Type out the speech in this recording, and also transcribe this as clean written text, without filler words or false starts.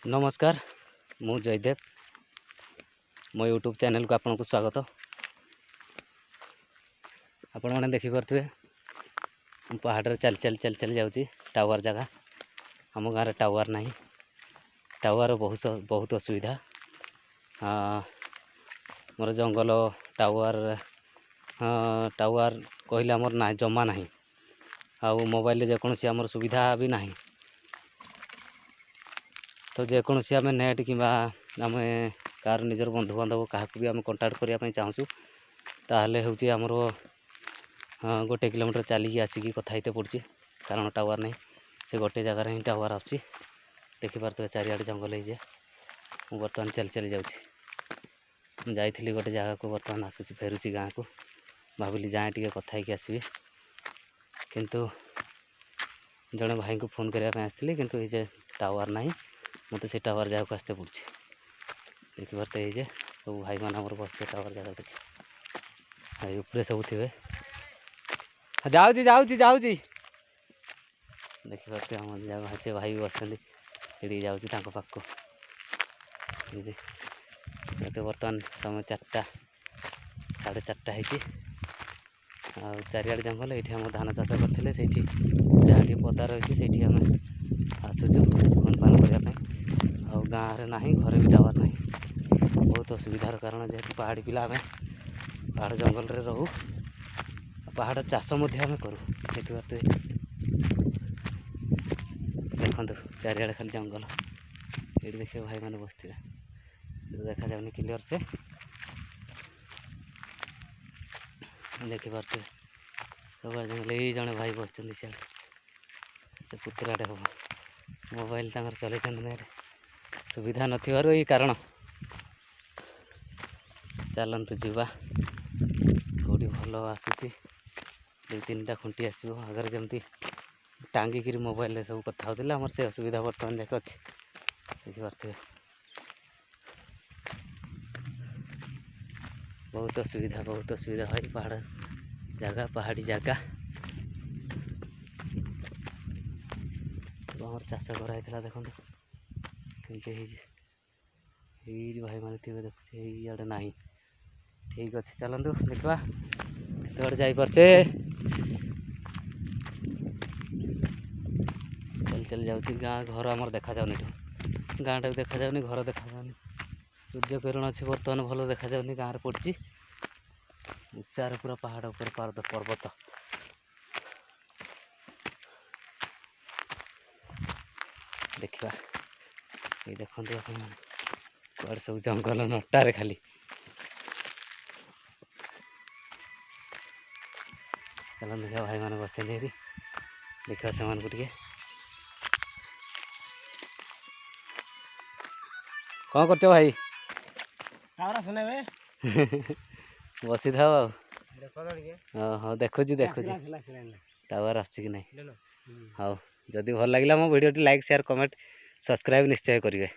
नमस्कार मु जयदेव मो यूट्यूब चैनल को आपन को स्वागत। आपण मैंने देखिपे पहाड़ चल चल चल चल जाऊँगी टावर जगह। आम गाँव टावर ना टावर बहुत असुविधा। मोर जंगल टावर टावर कहले आमर ना जमा ना आउ मोबाइल जेकोसी आमर सुविधा भी ना। तो जेकोसी आम नेट कि आम कार निजर बंधु बांधव क्या भी आम कंटाक्ट करने चाहूँ ताहले हूँ आमर 1 किलोमीटर चलिकी आसिकी कथाते पड़ी कारण टावर नहीं से गोटे जगार ही टावर आसी देखिपे चारिआडे जंगल है। बर्तमान चल चली जाऊँगी जाइली गोटे जगह को बर्तमान आसूँ फेरुची गाँव को भाविली जाए टे कथा आसबि किंतु जड़े भाई को फोन करने आसती किंतु ये टावर ना मत से टावर जगह को आसते पड़ी देखिपे ये सब भाई मान बसते टावर जगह देखिए ऊपर सब थे जाऊँगी जाऊँगी जाऊँगी देखिपे आम जगह से भाई बस जाऊँगी पाख को तो बर्तमान समय 4टा 4:30 हो चारिआडे जंगल ये आम धान चाष करते से जहाँ पदा रही से आम आसूँ फोन फान करने गाँव में ना घरे भी टावर ना बहुत असुविधार कारण जेहेतु पहाड़ी पिला आम पहाड़ जंगल रे रहू पहाड़ चाष आम करूँ देखिए देखो चारिआडे खाली जंगल ये देखिए भाई मैंने बसते देखा जाऊनी क्लियर से देखिपे सब जंगल ये जड़े भाई बस से पुतराटे हम मोबाइल चले सुविधा नथिबारु यही कारण चलतु जीवा कौटी भल आसूची 2-3टा खुंटी आसो आगे जमी टांगिकी मोबाइल सब कथा होता आमर से असुविधा बर्तमान जाक अच्छी देखिपे बहुत असुविधा भाई पहाड़ जगह पहाड़ी जगह सब चाष कराई देखो कि भाई मैंने थे देखुचे इे ना ठीक अच्छे चलतु देखा कत जापे चल चल जाऊँगी गाँ घर आमर देखा जाऊनी गाँटा भी देखा जाऊनी घर देखा जाऊनी सूर्य किरण अच्छे बर्तमान भल देखा जाऊनी गाँव पड़ी उच्चार पूरा पहाड़ ऊपर पर्वत देखा ये देखते कड़े सब जंगल नटारे खाली चलो देखा भाई मैंने बस देखा से टे कौन कर भाई बसी था हाँ देखुची टावर आस कि नहीं हाँ जदि भल लगे मो video like share comment subscribe निश्चय करेंगे।